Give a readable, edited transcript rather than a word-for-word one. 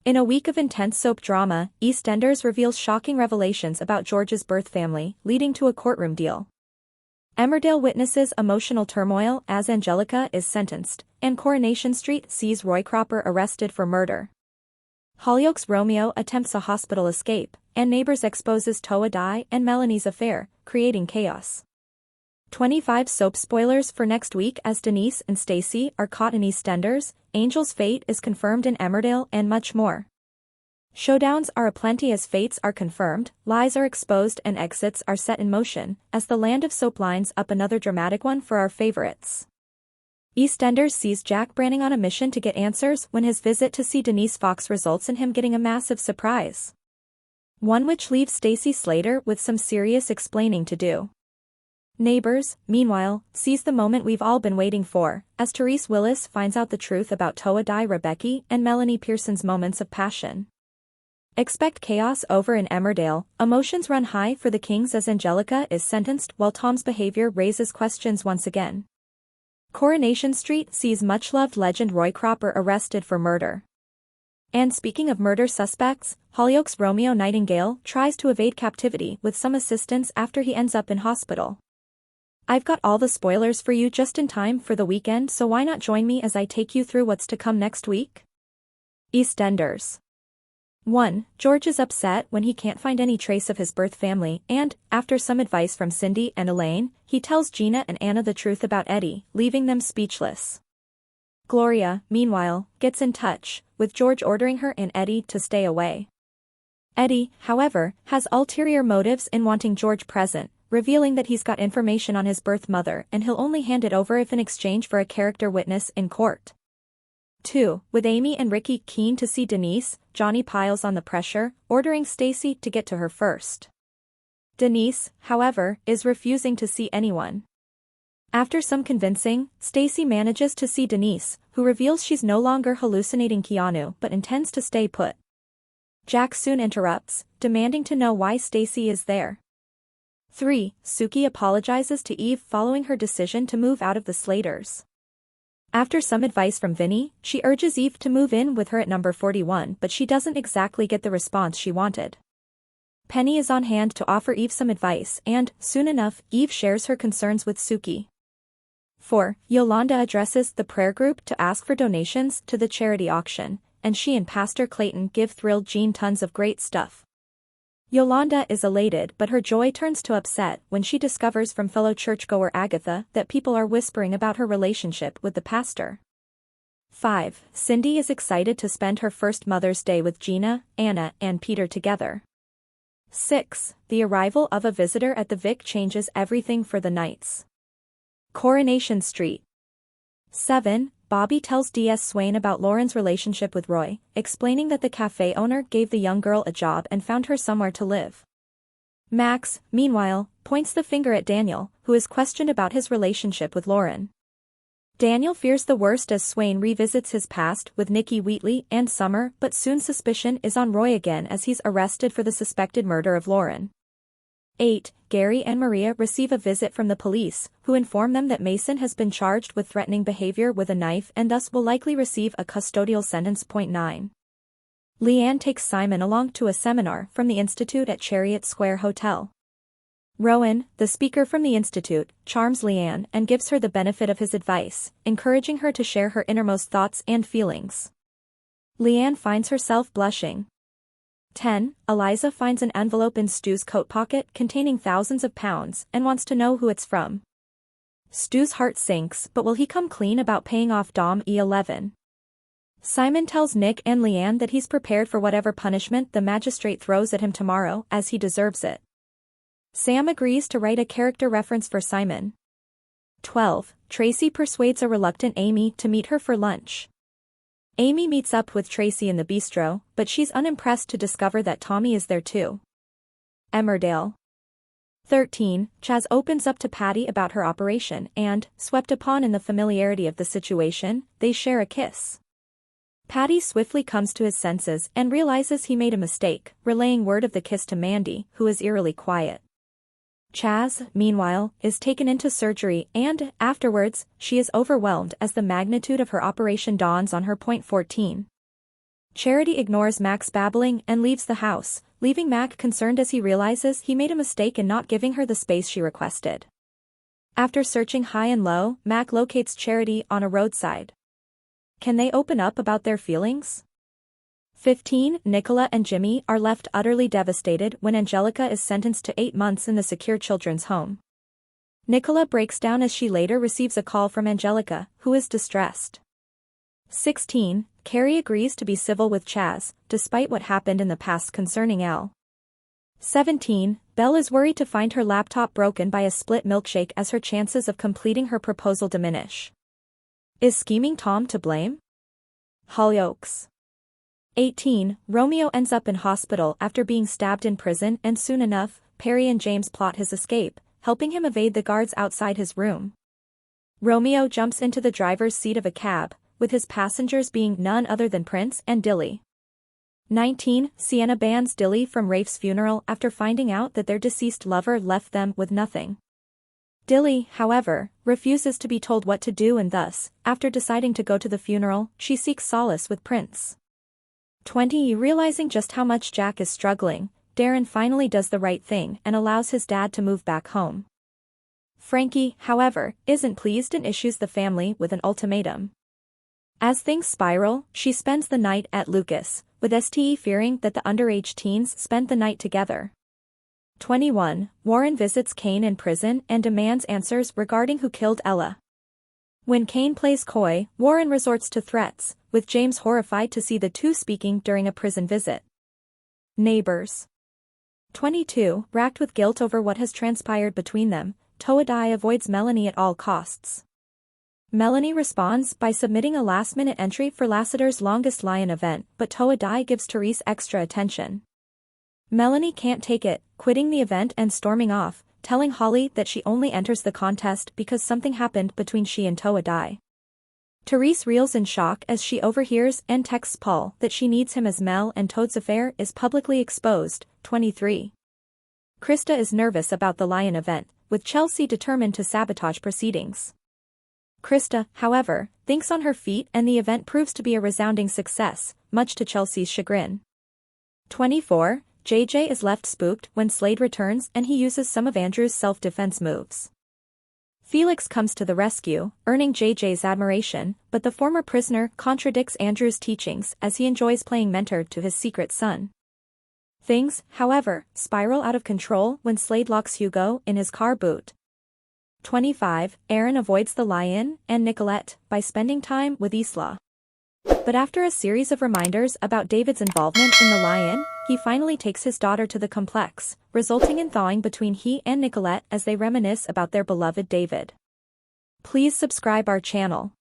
In a week of intense soap drama, EastEnders reveals shocking revelations about George's birth family, leading to a courtroom deal. Emmerdale witnesses emotional turmoil as Angelica is sentenced, and Coronation Street sees Roy Cropper arrested for murder. Hollyoaks Romeo attempts a hospital escape, and Neighbours exposes Toa Dai and Melanie's affair, creating chaos. 25 soap spoilers for next week as Denise and Stacey are caught in EastEnders, Angel's fate is confirmed in Emmerdale and much more. Showdowns are aplenty as fates are confirmed, lies are exposed and exits are set in motion, as the land of soap lines up another dramatic one for our favorites. EastEnders sees Jack Branning on a mission to get answers when his visit to see Denise Fox results in him getting a massive surprise. One which leaves Stacey Slater with some serious explaining to do. Neighbours, meanwhile, sees the moment we've all been waiting for, as Therese Willis finds out the truth about Toa Dai Rebecca and Melanie Pearson's moments of passion. Expect chaos over in Emmerdale, emotions run high for the Kings as Angelica is sentenced while Tom's behavior raises questions once again. Coronation Street sees much-loved legend Roy Cropper arrested for murder. And speaking of murder suspects, Hollyoaks Romeo Nightingale tries to evade captivity with some assistance after he ends up in hospital. I've got all the spoilers for you just in time for the weekend, so why not join me as I take you through what's to come next week? EastEnders. 1. George is upset when he can't find any trace of his birth family and, after some advice from Cindy and Elaine, he tells Gina and Anna the truth about Eddie, leaving them speechless. Gloria, meanwhile, gets in touch, with George ordering her and Eddie to stay away. Eddie, however, has ulterior motives in wanting George present, revealing that he's got information on his birth mother and he'll only hand it over if in exchange for a character witness in court. 2. With Amy and Ricky keen to see Denise, Johnny piles on the pressure, ordering Stacey to get to her first. Denise, however, is refusing to see anyone. After some convincing, Stacey manages to see Denise, who reveals she's no longer hallucinating Keanu but intends to stay put. Jack soon interrupts, demanding to know why Stacey is there. 3. Suki apologizes to Eve following her decision to move out of the Slaters. After some advice from Vinny, she urges Eve to move in with her at number 41, but she doesn't exactly get the response she wanted. Penny is on hand to offer Eve some advice and, soon enough, Eve shares her concerns with Suki. 4. Yolanda addresses the prayer group to ask for donations to the charity auction, and she and Pastor Clayton give thrilled Jean tons of great stuff. Yolanda is elated but her joy turns to upset when she discovers from fellow churchgoer Agatha that people are whispering about her relationship with the pastor. 5. Cindy is excited to spend her first Mother's Day with Gina, Anna, and Peter together. 6. The arrival of a visitor at the Vic changes everything for the Knights. Coronation Street. 7. Bobby tells D.S. Swain about Lauren's relationship with Roy, explaining that the cafe owner gave the young girl a job and found her somewhere to live. Max, meanwhile, points the finger at Daniel, who is questioned about his relationship with Lauren. Daniel fears the worst as Swain revisits his past with Nikki Wheatley and Summer, but soon suspicion is on Roy again as he's arrested for the suspected murder of Lauren. 8. Gary and Maria receive a visit from the police, who inform them that Mason has been charged with threatening behavior with a knife and thus will likely receive a custodial sentence. 9. Leanne takes Simon along to a seminar from the Institute at Chariot Square Hotel. Rowan, the speaker from the Institute, charms Leanne and gives her the benefit of his advice, encouraging her to share her innermost thoughts and feelings. Leanne finds herself blushing. 10. Eliza finds an envelope in Stu's coat pocket containing thousands of pounds and wants to know who it's from. Stu's heart sinks, but will he come clean about paying off Dom E11? Simon tells Nick and Leanne that he's prepared for whatever punishment the magistrate throws at him tomorrow, as he deserves it. Sam agrees to write a character reference for Simon. 12. Tracy persuades a reluctant Amy to meet her for lunch. Amy meets up with Tracy in the bistro, but she's unimpressed to discover that Tommy is there too. Emmerdale. 13. Chaz opens up to Patty about her operation and, swept upon in the familiarity of the situation, they share a kiss. Patty swiftly comes to his senses and realizes he made a mistake, relaying word of the kiss to Mandy, who is eerily quiet. Chaz, meanwhile, is taken into surgery and, afterwards, she is overwhelmed as the magnitude of her operation dawns on her. 14. Charity ignores Mac's babbling and leaves the house, leaving Mac concerned as he realizes he made a mistake in not giving her the space she requested. After searching high and low, Mac locates Charity on a roadside. Can they open up about their feelings? 15. Nicola and Jimmy are left utterly devastated when Angelica is sentenced to 8 months in the secure children's home. Nicola breaks down as she later receives a call from Angelica, who is distressed. 16. Carrie agrees to be civil with Chaz, despite what happened in the past concerning Elle. 17. Belle is worried to find her laptop broken by a split milkshake as her chances of completing her proposal diminish. Is scheming Tom to blame? Hollyoaks. 18. Romeo ends up in hospital after being stabbed in prison, and soon enough, Perry and James plot his escape, helping him evade the guards outside his room. Romeo jumps into the driver's seat of a cab, with his passengers being none other than Prince and Dilly. 19. Sienna bans Dilly from Rafe's funeral after finding out that their deceased lover left them with nothing. Dilly, however, refuses to be told what to do, and thus, after deciding to go to the funeral, she seeks solace with Prince. 20. Realizing just how much Jack is struggling, Darren finally does the right thing and allows his dad to move back home. Frankie, however, isn't pleased and issues the family with an ultimatum. As things spiral, she spends the night at Lucas, with STE fearing that the underage teens spent the night together. 21. Warren visits Kane in prison and demands answers regarding who killed Ella. When Kane plays coy, Warren resorts to threats, with James horrified to see the two speaking during a prison visit. Neighbors. 22. Racked with guilt over what has transpired between them, Toadai avoids Melanie at all costs. Melanie responds by submitting a last-minute entry for Lassiter's Longest Lion event, but Toadai gives Therese extra attention. Melanie can't take it, quitting the event and storming off, telling Holly that she only enters the contest because something happened between she and Toadai. Therese reels in shock as she overhears and texts Paul that she needs him as Mel and Toad's affair is publicly exposed. 23. Krista is nervous about the Lion event, with Chelsea determined to sabotage proceedings. Krista, however, thinks on her feet and the event proves to be a resounding success, much to Chelsea's chagrin. 24. JJ is left spooked when Slade returns and he uses some of Andrew's self-defense moves. Felix comes to the rescue, earning JJ's admiration, but the former prisoner contradicts Andrew's teachings as he enjoys playing mentor to his secret son. Things, however, spiral out of control when Slade locks Hugo in his car boot. 25. Aaron avoids the Lion and Nicolette by spending time with Isla. But after a series of reminders about David's involvement in the Lion, he finally takes his daughter to the complex, resulting in thawing between he and Nicolette as they reminisce about their beloved David. Please subscribe our channel.